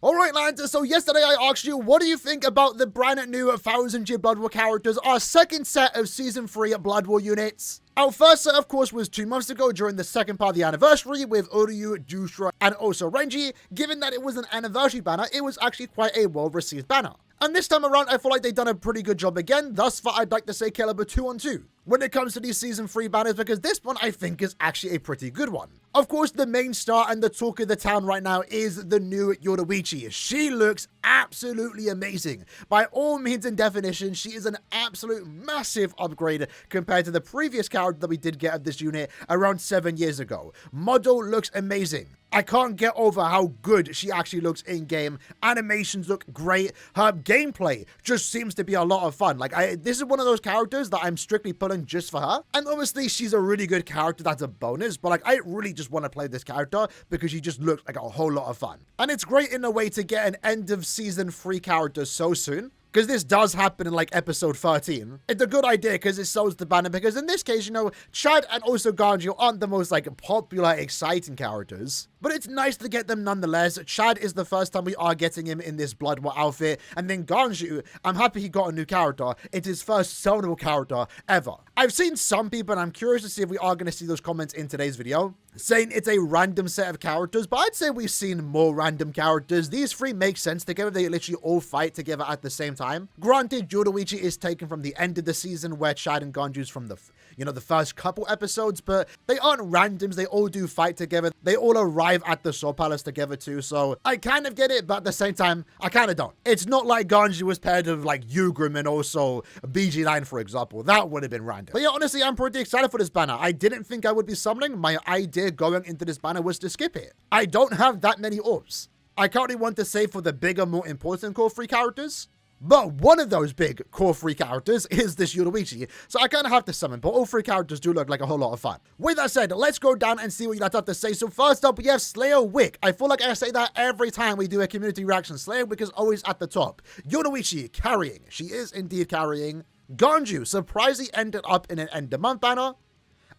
Alright lads, so yesterday I asked you, what do you think about the brand new 1000-year Blood War characters, our second set of Season 3 Blood War units? Our first set, of course, was 2 months ago during the second part of the anniversary with Uryu, Jusra, and also Renji. Given that it was an anniversary banner, it was actually quite a well-received banner. And this time around, I feel like they've done a pretty good job again. Thus far, I'd like to say caliber 2 on 2 when it comes to these Season 3 banners, because this one I think is actually a pretty good one. Of course, the main star and the talk of the town right now is the new Yoruichi. She looks absolutely amazing. By all means and definition, she is an absolute massive upgrade compared to the previous character that we did get of this unit around 7 years ago. Model looks amazing. I can't get over how good she actually looks in-game. Animations look great. Her gameplay just seems to be a lot of fun. This is one of those characters that I'm strictly pulling just for her. And obviously, she's a really good character. That's a bonus. But I really just want to play this character because she just looks like a whole lot of fun. And it's great in a way to get an end of Season 3 character so soon, because this does happen in episode 13. It's a good idea because it sells the banner, because in this case, Chad and also Ganju aren't the most popular, exciting characters, but it's nice to get them nonetheless. Chad is the first time we are getting him in this Blood War outfit, and then Ganju, I'm happy he got a new character. It's his first sellable character ever. I've seen some people, and I'm curious to see if we are going to see those comments in today's video, saying it's a random set of characters, but I'd say we've seen more random characters. These 3 make sense together. They literally all fight together at the same time. Granted, Yoruichi is taken from the end of the season, where Chad and Ganju's from the first couple episodes, but they aren't randoms. They all do fight together. They all arrive at the Soul Palace together too, so I kind of get it, but at the same time, I kind of don't. It's not like Ganju was paired with Yugrim and also BG9, for example. That would have been random. But yeah, honestly, I'm pretty excited for this banner. I didn't think I would be summoning. My idea going into this banner was to skip it. I don't have that many orbs. I currently want to save for the bigger, more important core 3 characters. But one of those big core 3 characters is this Yoruichi, so I kind of have to summon, but all 3 characters do look like a whole lot of fun. With that said, let's go down and see what you guys have to say. So first up, we have Slayer Wick. I feel like I say that every time we do a community reaction. Slayer Wick is always at the top. Yoruichi carrying. She is indeed carrying. Ganju surprisingly ended up in an end of month banner.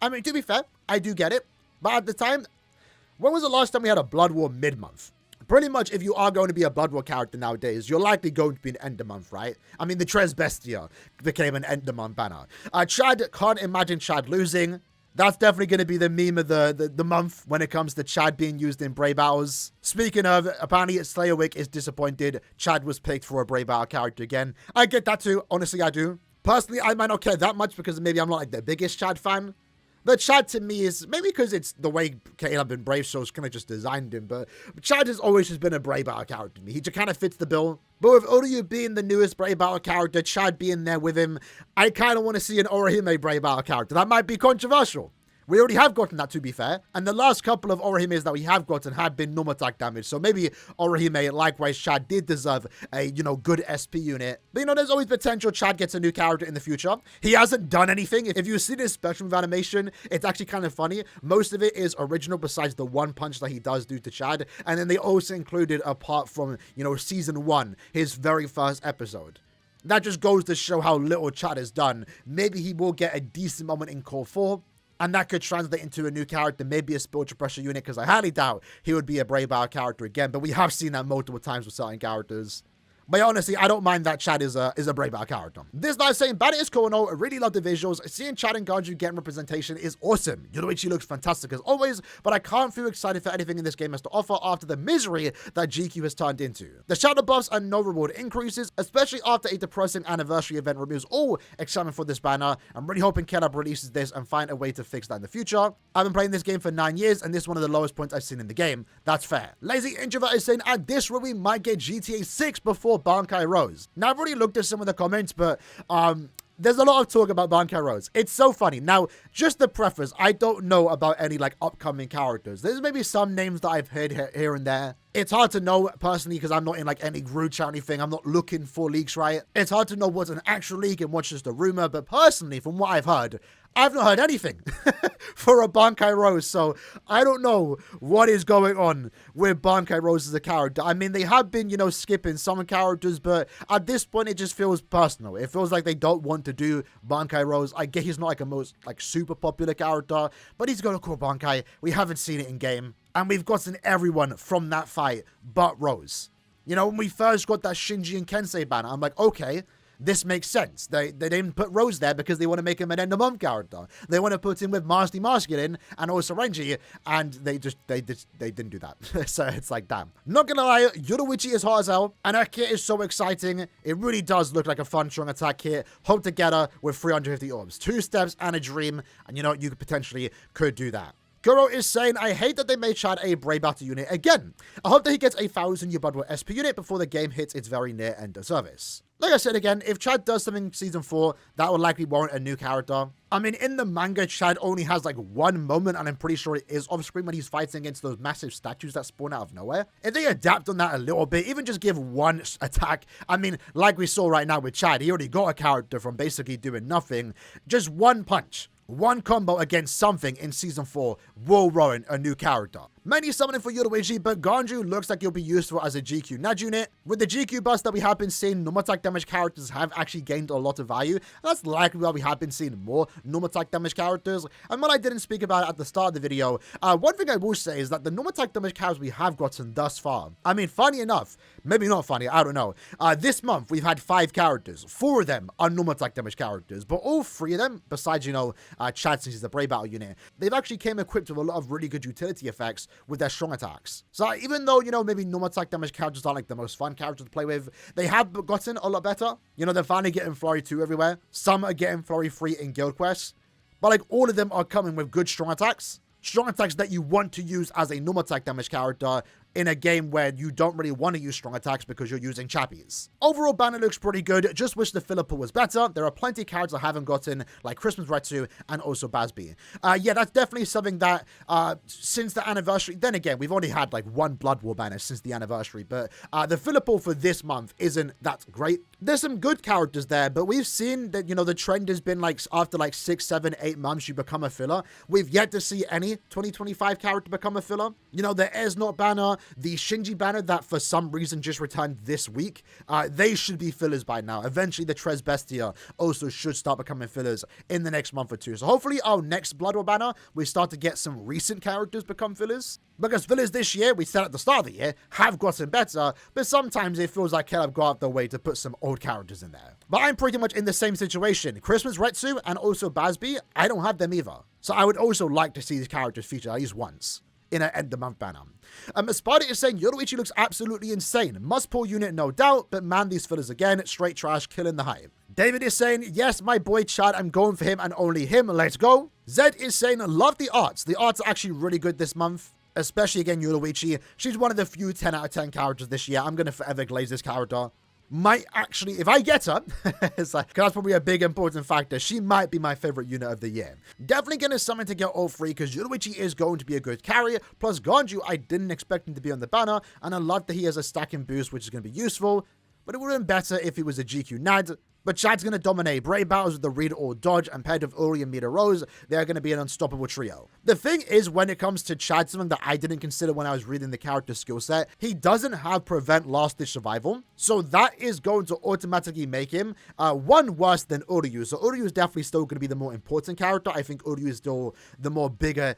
I mean, to be fair, I do get it, but at the time, when was the last time we had a Blood War mid-month? Pretty much, if you are going to be a Blood War character nowadays, you're likely going to be an end of month, right? I mean, the Tres Bestia became an end of month banner. Chad, can't imagine Chad losing. That's definitely going to be the meme of the month when it comes to Chad being used in Brave Battles. Speaking of, apparently Slayer Wick is disappointed Chad was picked for a Brave Battle character again. I get that too. Honestly, I do. Personally, I might not care that much because maybe I'm not the biggest Chad fan. But Chad to me is, maybe because it's the way Caleb and Brave Souls kind of just designed him, but Chad has always just been a Brave Battle character to me. He just kind of fits the bill. But with Uryu being the newest Brave Battle character, Chad being there with him, I kind of want to see an Orihime Brave Battle character. That might be controversial. We already have gotten that, to be fair. And the last couple of Orihimes that we have gotten have been normal attack damage. So maybe Orihime, likewise, Chad did deserve a, good SP unit. But, there's always potential Chad gets a new character in the future. He hasn't done anything. If you see this special animation, it's actually kind of funny. Most of it is original besides the one punch that he does do to Chad. And then they also included, apart from, season 1, his very first episode. That just goes to show how little Chad has done. Maybe he will get a decent moment in Core 4. And that could translate into a new character, maybe a spiritual pressure unit, because I highly doubt he would be a Brave Battle character again. But we have seen that multiple times with certain characters. But yeah, honestly, I don't mind that Chad is a Brave Battle character. This guy's saying, banner is cool and all. I really love the visuals. Seeing Chad and Ganju getting representation is awesome. Yoruichi looks fantastic as always, but I can't feel excited for anything in this game has to offer after the misery that GQ has turned into. The shadow buffs and no reward increases, especially after a depressing anniversary event removes all excitement for this banner. I'm really hoping Caleb releases this and find a way to fix that in the future. I've been playing this game for 9 years, and this is one of the lowest points I've seen in the game. That's fair. Lazy Introvert is saying, at this rate, we might get GTA 6 before Bankai Rose. Now, I've already looked at some of the comments, but there's a lot of talk about Bankai Rose. It's so funny. Now, just the preface, I don't know about any upcoming characters. There's maybe some names that I've heard here and there. It's hard to know personally because I'm not in any group chat or anything. I'm not looking for leaks, right? It's hard to know what's an actual leak and what's just a rumor. But personally, from what I've heard, I've not heard anything for a Bankai Rose, so I don't know what is going on with Bankai Rose as a character. I mean, they have been, skipping some characters, but at this point, it just feels personal. It feels like they don't want to do Bankai Rose. I get he's not a most, super popular character, but he's got a cool Bankai. We haven't seen it in game, and we've gotten everyone from that fight but Rose. You know, when we first got that Shinji and Kensei banner, I'm like, okay, this makes sense. They didn't put Rose there because they want to make him an end of month character. They want to put him with Master Masculine and also Renji, and they didn't do that. So it's like, damn. Not gonna lie, Yoruichi is hot as hell, and her kit is so exciting. It really does look like a fun strong attack kit. Hope to get her with 350 orbs, 2 steps and a dream, and you know, you potentially could do that. Guro is saying, I hate that they made Chad a Brave Battle unit again. I hope that he gets a 1000 year Blood War SP unit before the game hits its very near end of service. Like I said again, if Chad does something in Season 4, that will likely warrant a new character. I mean, in the manga, Chad only has like one moment, and I'm pretty sure it is off screen when he's fighting against those massive statues that spawn out of nowhere. If they adapt on that a little bit, even just give one attack, I mean, like we saw right now with Chad, he already got a character from basically doing nothing. Just one punch, one combo against something in Season 4 will warrant a new character. Many summoning for Yoruichi, but Ganju looks like he'll be useful as a GQ Nad unit. With the GQ bust that we have been seeing, normal attack damage characters have actually gained a lot of value, and that's likely why we have been seeing more normal attack damage characters. And what I didn't speak about at the start of the video, one thing I will say is that the normal attack damage characters we have gotten thus far, I mean, funny enough, maybe not funny, I don't know, this month we've had 5 characters. 4 of them are normal attack damage characters, but all 3 of them, besides, you know, Chad since he's the Brave Battle unit, they've actually came equipped with a lot of really good utility effects with their strong attacks. So even though, you know, maybe normal attack damage characters aren't like the most fun characters to play with, they have gotten a lot better. You know, they're finally getting Flurry 2 everywhere. Some are getting Flurry 3 in guild quests, but like all of them are coming with good strong attacks. Strong attacks that you want to use as a normal attack damage character in a game where you don't really want to use strong attacks because you're using chappies. Overall, banner looks pretty good. Just wish the filler pool was better. There are plenty of characters I haven't gotten, like Christmas Retsu and also Basby. Yeah, that's definitely something that since the anniversary, then again, we've only had like 1 Blood War banner since the anniversary, but the filler pool for this month isn't that great. There's some good characters there, but we've seen that, you know, the trend has been like after like 6, 7, 8 months, you become a filler. We've yet to see any 2025 character become a filler. You know, the Esnot banner, the Shinji banner that for some reason just returned this week, they should be fillers by now. Eventually, the Tres Bestia also should start becoming fillers in the next month or 2. So hopefully our next Blood War banner, we start to get some recent characters become fillers. Because fillers this year, we said at the start of the year, have gotten better, but sometimes it feels like Caleb got out the way to put some old characters in there. But I'm pretty much in the same situation. Christmas Retsu and also Basby, I don't have them either. So I would also like to see these characters featured at least once in an end of month banner. Spider is saying Yoruichi looks absolutely insane. Must pull unit, no doubt, but man, these fillers again, straight trash, killing the hype. David is saying, yes, my boy Chad, I'm going for him and only him, let's go. Zed is saying, love the arts. The arts are actually really good this month. Especially again, Yoruichi. She's one of the few 10 out of 10 characters this year. I'm going to forever glaze this character. Might actually, if I get her, it's like, that's probably a big important factor. She might be my favorite unit of the year. Definitely going to summon to get all 3 because Yoruichi is going to be a good carrier. Plus Ganju, I didn't expect him to be on the banner. And I love that he has a stacking boost, which is going to be useful. But it would have been better if he was a GQ Nad. But Chad's going to dominate Brave Battles with the read or dodge, and paired with Uri and Mita Rose, they're going to be an unstoppable trio. The thing is, when it comes to Chad, something that I didn't consider when I was reading the character skill set, he doesn't have prevent last ditch survival. So that is going to automatically make him one worse than Uryu. So Uryu is definitely still going to be the more important character. I think Uryu is still the more bigger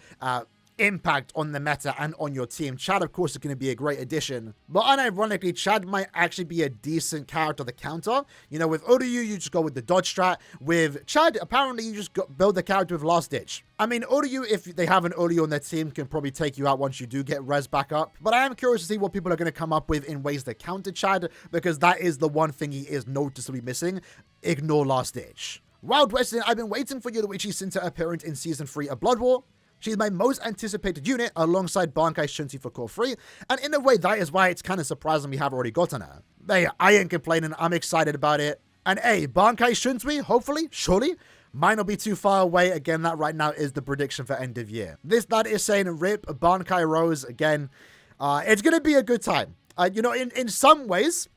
impact on the meta and on your team. Chad, of course, is going to be a great addition, but unironically, Chad might actually be a decent character to counter. You know, with Uryu, you just go with the dodge strat. With Chad, apparently, you just build the character with last ditch. I mean, Uryu, if they have an Uryu on their team, can probably take you out once you do get res back up. But I am curious to see what people are going to come up with in ways to counter Chad, because that is the one thing he is noticeably missing. Ignore last ditch. Wild West, I've been waiting for Yoruichi since her appearance in Season 3 of Blood War. She's my most anticipated unit alongside Bankai Shunsi for Core 3, and in a way that is why it's kind of surprising we have already gotten her. Hey, I ain't complaining, I'm excited about it. And hey, Bankai Shunsi, hopefully, surely, might not be too far away. Again, that right now is the prediction for end of year. That is saying rip Bankai Rose again. It's going to be a good time. You know, in some ways,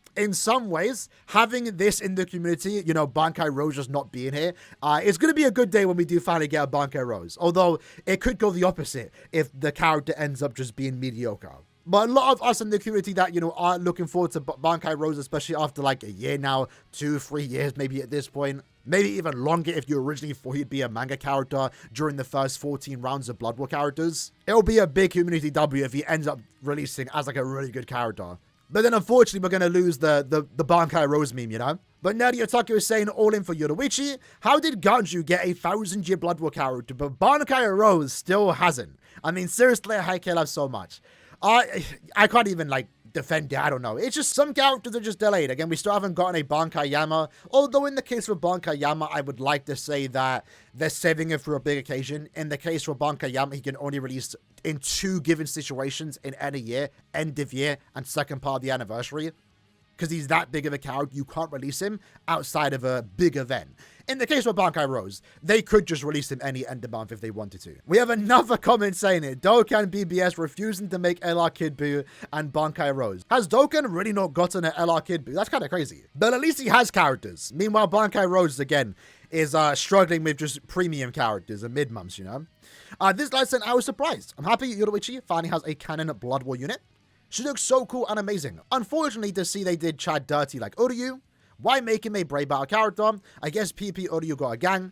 having this in the community, you know, Bankai Rose just not being here, it's going to be a good day when we do finally get a Bankai Rose. Although, it could go the opposite if the character ends up just being mediocre. But a lot of us in the community that, you know, are looking forward to Bankai Rose, especially after like a year now, 2, 3 years maybe at this point. Maybe even longer if you originally thought he'd be a manga character during the first 14 rounds of Blood War characters. It'll be a big community W if he ends up releasing as like a really good character. But then unfortunately, we're going to lose the Bankai Rose meme, you know? But Nerdy Otaku is saying all in for Yoruichi. How did Ganju get a 1000-year Blood War character, but Bankai Rose still hasn't? I mean, seriously, I hate K-Love so much. I can't even, like, defend it. I don't know. It's just some characters are just delayed. Again, we still haven't gotten a Bankai Yama. Although in the case of Bankai Yama, I would like to say that they're saving it for a big occasion. In the case for Bankai Yama, he can only release in 2 given situations in any year, end of year and second part of the anniversary. Because he's that big of a character, you can't release him outside of a big event. In the case of Bankai Rose, they could just release him any end of month if they wanted to. We have another comment saying it. Dokkan BBS refusing to make LR Kid Buu and Bankai Rose. Has Dokkan really not gotten an LR Kid Buu? That's kind of crazy. But at least he has characters. Meanwhile, Bankai Rose, again, is struggling with just premium characters and mid-months, you know? This guy said, I was surprised. I'm happy Yoruichi finally has a canon Blood War unit. She looks so cool and amazing. Unfortunately, to see they did Chad dirty like Uryu. Why make him a Brave Battle character? I guess PP Uryu got a gang.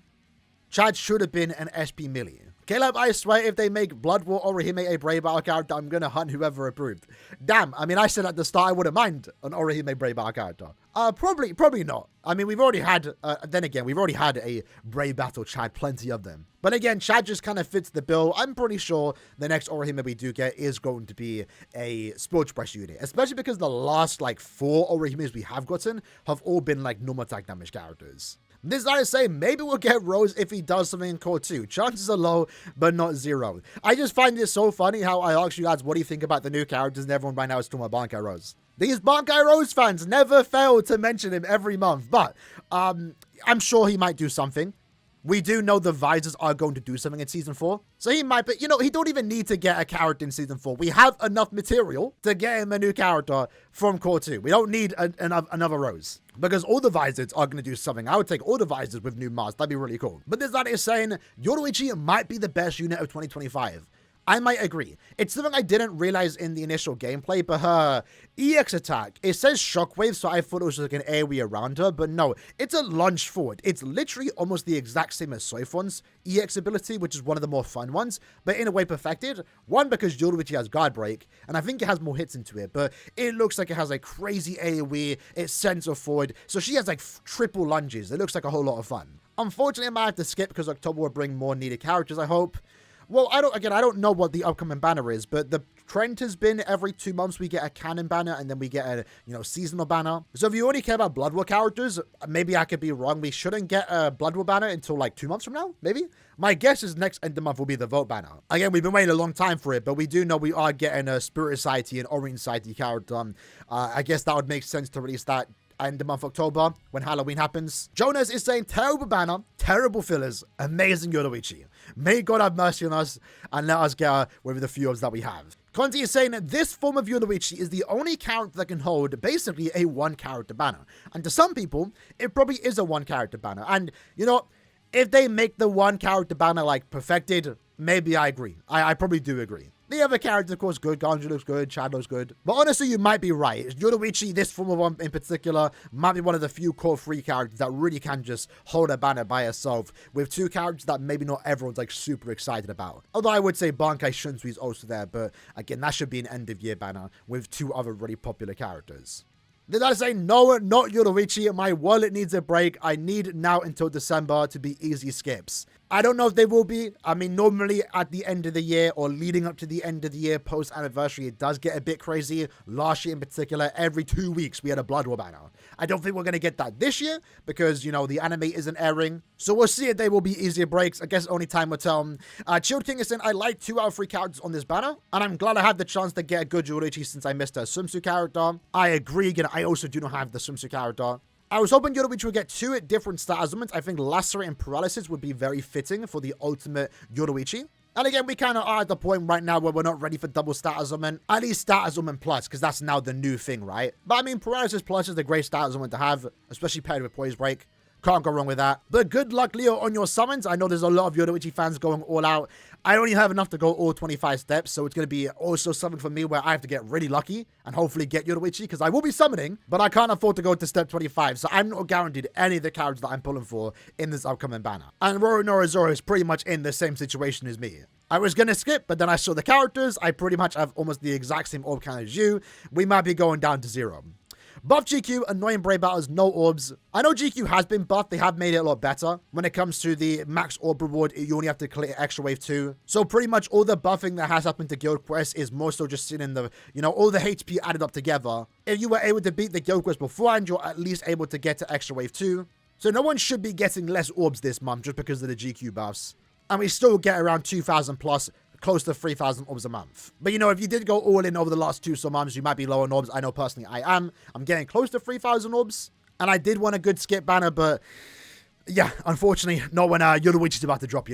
Chad should have been an SP Millie. Caleb, I swear if they make Blood War Orihime a Brave Battle character, I'm gonna hunt whoever approved. Damn, I mean, I said at the start I wouldn't mind an Orihime Brave Battle character. Probably not. I mean, we've already had, then again, we've already had a Brave Battle Chad, plenty of them. But again, Chad just kind of fits the bill. I'm pretty sure the next Orihime we do get is going to be a Sports Brush unit. Especially because the last, like, 4 Orihimes we have gotten have all been, like, normal attack damage characters. This guy is saying maybe we'll get Rose if he does something in Core 2. Chances are low, but not 0. I just find it so funny how I ask you guys what do you think about the new characters and everyone right now is talking about Bankai Rose. These Bankai Rose fans never fail to mention him every month, but I'm sure he might do something. We do know the Visors are going to do something in Season 4. So he might, but you know, he don't even need to get a character in Season 4. We have enough material to get him a new character from Core 2. We don't need another Rose. Because all the Visors are going to do something. I would take all the Visors with new masks. That'd be really cool. But this lad is saying, Yoruichi might be the best unit of 2025. I might agree. It's something I didn't realize in the initial gameplay, but her EX attack, it says Shockwave, so I thought it was like an AoE around her, but no, it's a lunge forward. It's literally almost the exact same as Soifon's EX ability, which is one of the more fun ones, but in a way perfected. One, because Yoruichi has guard break, and I think it has more hits into it, but it looks like it has like crazy AoE, it sends her forward, so she has like triple lunges. It looks like a whole lot of fun. Unfortunately, I might have to skip because October will bring more needed characters, I hope. Well, I don't know what the upcoming banner is, but the trend has been every 2 months we get a canon banner and then we get a, seasonal banner. So if you only care about Blood War characters, maybe I could be wrong. We shouldn't get a Blood War banner until like 2 months from now, maybe? My guess is next end of month will be the vote banner. Again, we've been waiting a long time for it, but we do know we are getting a Spirit Society and Orange Society character. I guess that would make sense to release that end of month October when Halloween happens. Jonas is saying terrible banner, terrible fillers, amazing Yoruichi. May God have mercy on us and let us get with the few odds that we have. Conti is saying that this form of Yoruichi is the only character that can hold basically a 1-character banner. And to some people, it probably is a 1-character banner. And, if they make the 1-character banner, like, perfected, maybe I agree. I probably do agree. The other characters, of course, good. Ganju looks good. Chad looks good. But honestly, you might be right. Yoruichi, this form of one in particular, might be one of the few core 3 characters that really can just hold a banner by herself, with 2 characters that maybe not everyone's like super excited about. Although I would say Bankai Shunsui is also there, but again, that should be an end-of-year banner with 2 other really popular characters. Did I say no, not Yoruichi? My wallet needs a break. I need now until December to be easy skips. I don't know if they will be. I mean, normally at the end of the year or leading up to the end of the year post-anniversary, it does get a bit crazy. Last year in particular, every 2 weeks we had a Blood War banner. I don't think we're going to get that this year because, the anime isn't airing. So we'll see if they will be easier breaks. I guess only time will tell. Chilled King is saying, I like 2 out of 3 characters on this banner. And I'm glad I had the chance to get a good Yoruichi since I missed a Sumsu character. I agree. Again, I also do not have the Sumsu character. I was hoping Yoruichi would get 2 different stat ailments. I think Lacerate and Paralysis would be very fitting for the ultimate Yoruichi. And again, we kind of are at the point right now where we're not ready for double stat ailment. At least stat ailment plus, because that's now the new thing, right? But I mean, Paralysis plus is a great stat ailment to have, especially paired with Poise Break. Can't go wrong with that. But good luck, Leo, on your summons. I know there's a lot of Yoruichi fans going all out. I only have enough to go all 25 steps, so it's going to be also something for me where I have to get really lucky and hopefully get Yoruichi, because I will be summoning, but I can't afford to go to step 25, so I'm not guaranteed any of the characters that I'm pulling for in this upcoming banner. And Aaroniero is pretty much in the same situation as me. I was gonna skip, but then I saw the characters. I pretty much have almost the exact same orb count as you. We might be going down to 0. Buff GQ, annoying brave battles, no orbs. I know GQ has been buffed. They have made it a lot better. When it comes to the max orb reward, you only have to clear extra wave 2. So pretty much all the buffing that has happened to Guild Quest is more so just sitting in the, all the HP added up together. If you were able to beat the Guild Quest beforehand, you're at least able to get to extra wave 2. So no one should be getting less orbs this month just because of the GQ buffs. And we still get around 2,000 plus, close to 3,000 orbs a month. But if you did go all in over the last 2 months, you might be low on orbs. I know personally I am. I'm getting close to 3,000 orbs. And I did want a good skip banner, but yeah, unfortunately, not when Yoruichi's about to drop,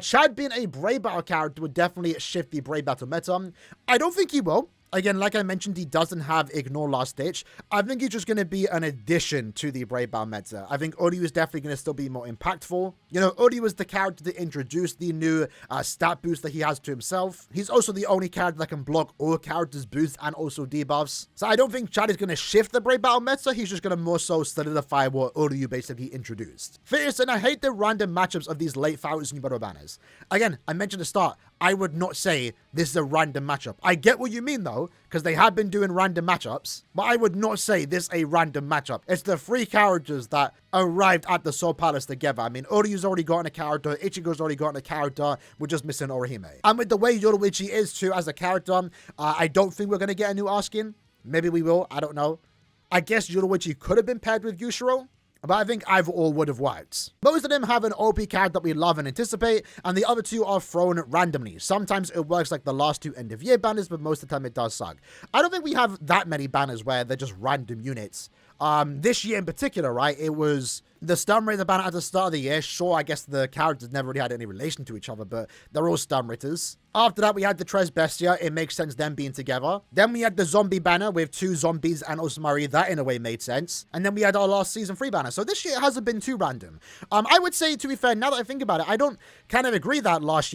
Chad being a Brave Battle character would definitely shift the Brave Battle meta. I don't think he will. Again, like I mentioned, he doesn't have Ignore Last Ditch. I think he's just going to be an addition to the Brave Battle meta. I think Ori is definitely going to still be more impactful. Ori was the character that introduced the new stat boost that he has to himself. He's also the only character that can block all characters' boosts and also debuffs. So I don't think Chad is going to shift the Brave Battle meta. He's just going to more so solidify what Ori basically introduced. Fierce, and I hate the random matchups of these late 1,000 battle banners. Again, I mentioned at the start, I would not say this is a random matchup. I get what you mean though, because they have been doing random matchups, but I would not say this a random matchup. It's the 3 characters that arrived at the Soul Palace together. I mean, Oryu's already gotten a character, Ichigo's already gotten a character, we're just missing Orihime. And with the way Yoruichi is too as a character, I don't think we're going to get a new R-skin. Maybe we will, I don't know. I guess Yoruichi could have been paired with Yushiro, but I think either or would have worked. Most of them have an OP character that we love and anticipate, and the other 2 are thrown randomly. Sometimes it works like the last 2 end of year banners, but most of the time it does suck. I don't think we have that many banners where they're just random units. This year in particular, right, it was the Stun Ritter banner at the start of the year. Sure, I guess the characters never really had any relation to each other, but they're all Stun Ritters. After that, we had the Tres Bestia. It makes sense them being together. Then we had the Zombie banner with 2 zombies and Osamari. That in a way made sense. And then we had our last Season 3 banner. So this year it hasn't been too random. I would say, to be fair, now that I think about it, I don't kind of agree that last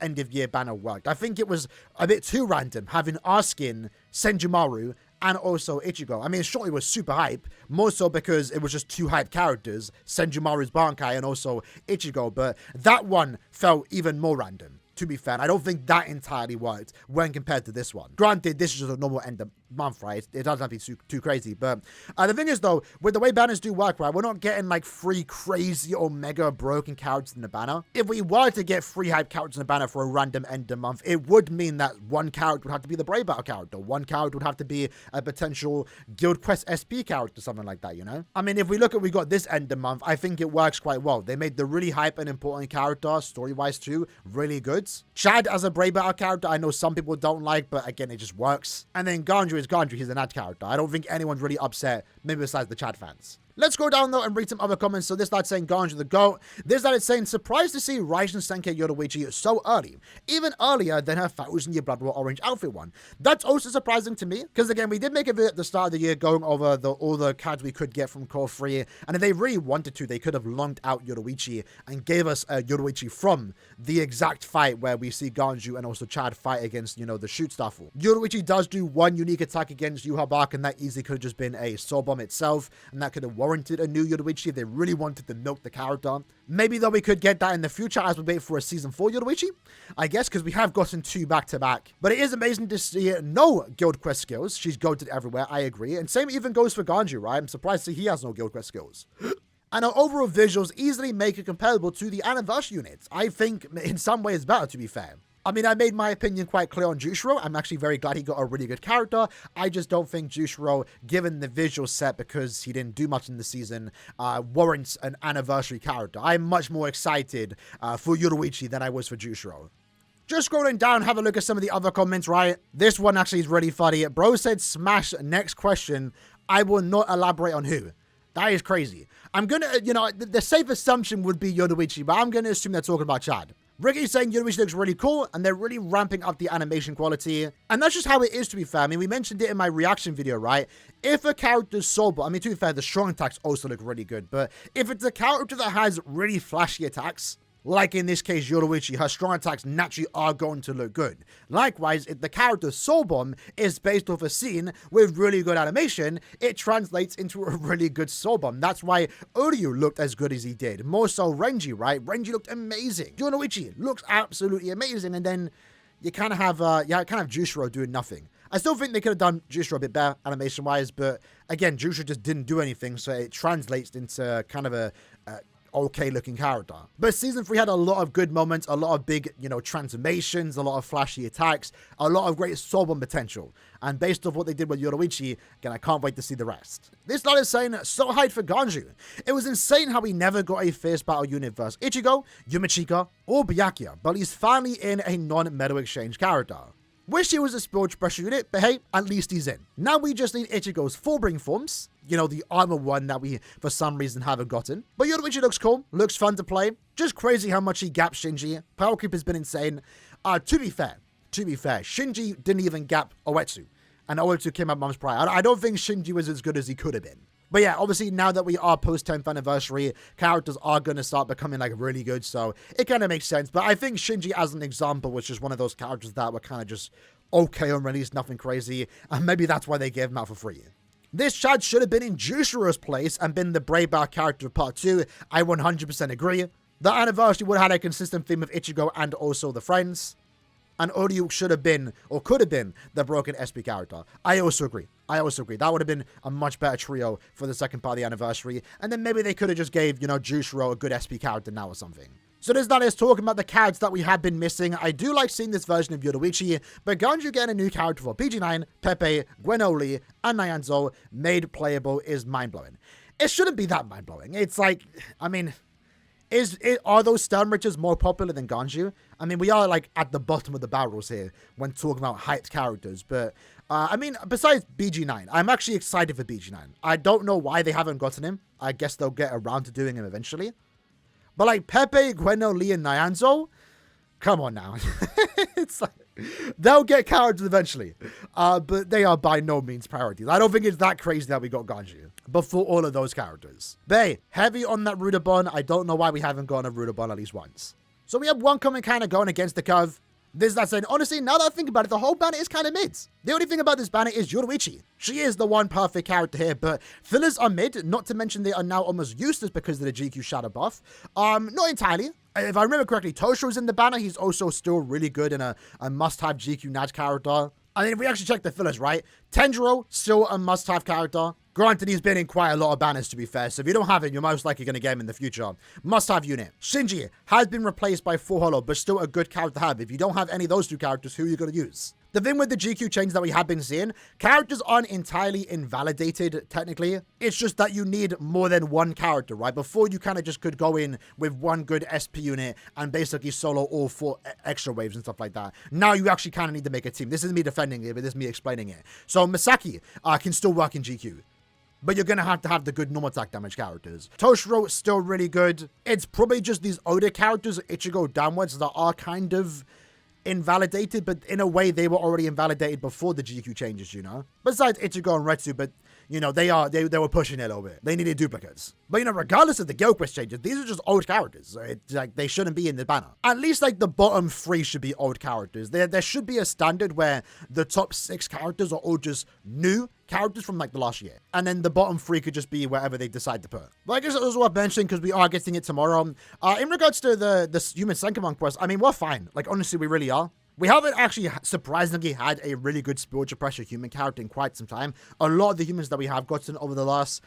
end of year banner worked. I think it was a bit too random having Arskin, Senjumaru, and also Ichigo. I mean, sure, it was super hype, more so because it was just 2 hype characters, Senjumaru's Bankai and also Ichigo, but that one felt even more random. To be fair, I don't think that entirely worked when compared to this one. Granted, this is just a normal end of month, right? It doesn't have to be too crazy, but the thing is, though, with the way banners do work, right, we're not getting like 3 crazy or mega broken characters in the banner. If we were to get 3 hype characters in the banner for a random end of month, it would mean that 1 character would have to be the Brave Battle character, 1 character would have to be a potential Guild Quest SP character, something like that, I mean, if we look at we got this end of month, I think it works quite well. They made the really hype and important character, story-wise too, really good. Chad as a Brave Battle character, I know some people don't like, but again, it just works. And then Ganju is Ganju, he's an ad character. I don't think anyone's really upset, maybe besides the Chad fans. Let's go down though and read some other comments. So this lad's saying Ganju the GOAT. This lad is saying surprised to see RAIJIN Senkeii Yoruichi so early, even earlier than her 1,000-year Blood War orange outfit one. That's also surprising to me, because again, we did make a video at the start of the year going over all the cards we could get from Core 3, and if they really wanted to, they could have longed out Yoruichi and gave us a Yoruichi from the exact fight where we see Ganju and also Chad fight against, the shoot Staffel. Yoruichi does do 1 unique attack against Yuha Bark, and that easily could have just been a Soul Bomb itself, and that could have warranted a new Yoruichi if they really wanted to milk the character. Maybe though we could get that in the future as we wait for a Season 4 Yoruichi, I guess, because we have gotten 2 back-to-back. But it is amazing to see no Guild Quest skills. She's goated everywhere, I agree. And same even goes for Ganju, right? I'm surprised to see he has no Guild Quest skills. And our overall visuals easily make it comparable to the Anniversary units. I think in some ways better, to be fair. I mean, I made my opinion quite clear on Jushiro. I'm actually very glad he got a really good character. I just don't think Jushiro, given the visual set, because he didn't do much in the season, warrants an Anniversary character. I'm much more excited for Yoruichi than I was for Jushiro. Just scrolling down, have a look at some of the other comments, right? This one actually is really funny. Bro said, smash, next question. I will not elaborate on who. That is crazy. I'm going to, the safe assumption would be Yoruichi, but I'm going to assume they're talking about Chad. Ricky's saying Yoruichi looks really cool, and they're really ramping up the animation quality. And that's just how it is, to be fair. I mean, we mentioned it in my reaction video, right? If a character's soul, I mean, to be fair, the strong attacks also look really good. But if it's a character that has really flashy attacks, Like in this case, Yoruichi, her strong attacks naturally are going to look good. Likewise, if the character Soul Bomb is based off a scene with really good animation, it translates into a really good Soul Bomb. That's why Uryu looked as good as he did. More so Renji, right? Renji looked amazing. Yoruichi looks absolutely amazing, and then you kind of have Jushiro doing nothing. I still think they could have done Jushiro a bit better animation-wise, but again, Jushiro just didn't do anything, so it translates into kind of a okay-looking character. But Season 3 had a lot of good moments, a lot of big, transformations, a lot of flashy attacks, a lot of great Soul Bomb potential. And based off what they did with Yoruichi, again, I can't wait to see the rest. This line is saying, so hyped for Ganju. It was insane how we never got a fierce battle unit versus Ichigo, Yumichika, or Byakuya, but he's finally in a non-metal exchange character. Wish he was a spiritual pressure unit, but hey, at least he's in. Now we just need Ichigo's full-bring forms, the armor one that we, for some reason, haven't gotten. But Yoruichi looks cool, looks fun to play. Just crazy how much he gaps Shinji. Power creep has been insane. To be fair, Shinji didn't even gap Oetsu, and Oetsu came out months prior. I don't think Shinji was as good as he could have been. But yeah, obviously now that we are post 10th anniversary, characters are going to start becoming really good, so it kind of makes sense. But I think Shinji as an example was just one of those characters that were kind of just okay on release, nothing crazy, and maybe that's why they gave him out for free. This Chad should have been in Jushiro's place and been the Brave Bar character of part 2, I 100% agree. The anniversary would have had a consistent theme of Ichigo and also the friends. And Uryu should have been, or could have been, the broken SP character. I also agree. That would have been a much better trio for the second part of the anniversary. And then maybe they could have just gave, Jushiro a good SP character now or something. So this is talking about the characters that we have been missing. I do like seeing this version of Yoruichi, but Ganju getting a new character for PG9, Pepe, Gwenoli, and Nyanzo made playable is mind-blowing. It shouldn't be that mind-blowing. It's like, are those Stern Riches more popular than Ganju? We are at the bottom of the barrels here when talking about hyped characters. But, besides BG9, I'm actually excited for BG9. I don't know why they haven't gotten him. I guess they'll get around to doing him eventually. But Pepe, Gweno, Lee, and Nyanzo, come on now. It's they'll get characters eventually. But they are by no means priorities. I don't think it's that crazy that we got Ganju before all of those characters. Bay, heavy on that Rudabon. I don't know why we haven't gotten a Rudabon at least once. So we have one coming kind of going against the curve. This, that saying, honestly, now that I think about it, the whole banner is kind of mid. The only thing about this banner is Yoruichi. She is the one perfect character here, but fillers are mid, not to mention they are now almost useless because of the GQ shadow buff. Not entirely. If I remember correctly, Toshiro's in the banner. He's also still really good and a must-have GQ Naj character. I mean, if we actually check the fillers, right? Tenjiro, still a must-have character. Granted, he's been in quite a lot of banners, to be fair, so if you don't have him, you're most likely going to get him in the future. Must-have unit. Shinji has been replaced by Full Hollow, but still a good character to have. If you don't have any of those two characters, who are you going to use? The thing with the GQ changes that we have been seeing, characters aren't entirely invalidated, technically. It's just that you need more than one character, right? Before, you kind of just could go in with one good SP unit and basically solo all 4 extra waves and stuff like that. Now, you actually kind of need to make a team. This isn't me defending it, but this is me explaining it. So, Misaki can still work in GQ. But you're going to have the good normal attack damage characters. Toshiro is still really good. It's probably just these older characters, Ichigo downwards, that are kind of invalidated, but in a way they were already invalidated before the GQ changes, Besides Ichigo and Retsu, but they were pushing it a little bit. They needed duplicates. But regardless of the Gilquist changes, these are just old characters. So it's they shouldn't be in the banner. At least the bottom 3 should be old characters. There should be a standard where the top 6 characters are all just new characters from the last year. And then the bottom 3 could just be wherever they decide to put. But I guess it was worth mentioning because we are getting it tomorrow. In regards to the Human Senkeimon quest, we're fine. Honestly, we really are. We haven't actually surprisingly had a really good spiritual pressure human character in quite some time. A lot of the humans that we have gotten over the last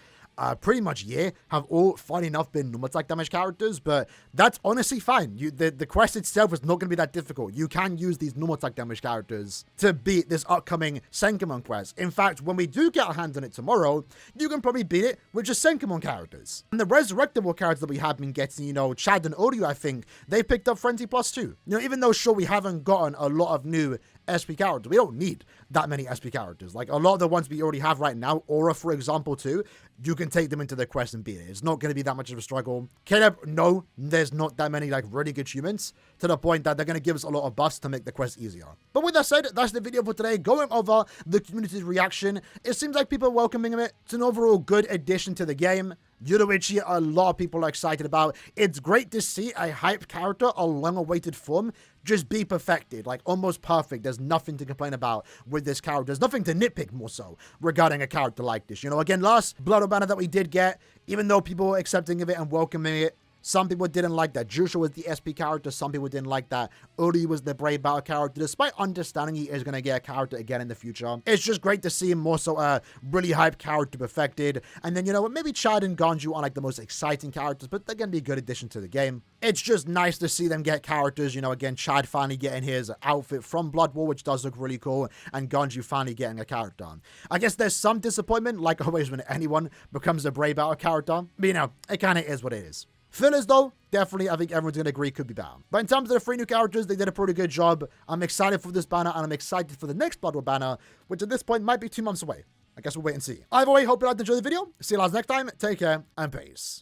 pretty much year have all, funny enough, been normal attack damage characters, but that's honestly fine. The quest itself is not going to be that difficult. You can use these normal attack damage characters to beat this upcoming Senkeimon quest. In fact, when we do get our hands on it tomorrow, you can probably beat it with just Senkeimon characters. And the resurrectable characters that we have been getting, Chad and Uryu, I think, they picked up Frenzy Plus too. Even though, sure, we haven't gotten a lot of new SP characters. We don't need that many SP characters. A lot of the ones we already have right now, Aura, for example, too, you can take them into the quest and beat it. It's not going to be that much of a struggle. Caleb, no, there's not that many, really good humans to the point that they're going to give us a lot of buffs to make the quest easier. But with that said, that's the video for today. Going over the community's reaction, it seems like people are welcoming it. It's an overall good addition to the game. Yoruichi, a lot of people are excited about. It's great to see a hype character, a long-awaited form, just be perfected, like almost perfect. There's nothing to complain about with this character. There's nothing to nitpick more so regarding a character like this. You know, again, last Blood War banner that we did get, even though people were accepting of it and welcoming it, some people didn't like that Jusha was the SP character. Some people didn't like that Uri was the Brave Battle character, despite understanding he is going to get a character again in the future. It's just great to see him more so a really hyped character perfected. And then, you know what, maybe Chad and Ganju aren't like the most exciting characters, but they're going to be a good addition to the game. It's just nice to see them get characters. You know, again, Chad finally getting his outfit from Blood War, which does look really cool, and Ganju finally getting a character. I guess there's some disappointment, like always when anyone becomes a Brave Battle character, but you know, it kind of is what it is. Fillers, though, definitely, I think everyone's going to agree, could be better. But in terms of the 3 new characters, they did a pretty good job. I'm excited for this banner, and I'm excited for the next Blood War banner, which at this point might be 2 months away. I guess we'll wait and see. Either way, hope you liked and enjoyed the video. See you guys next time. Take care, and peace.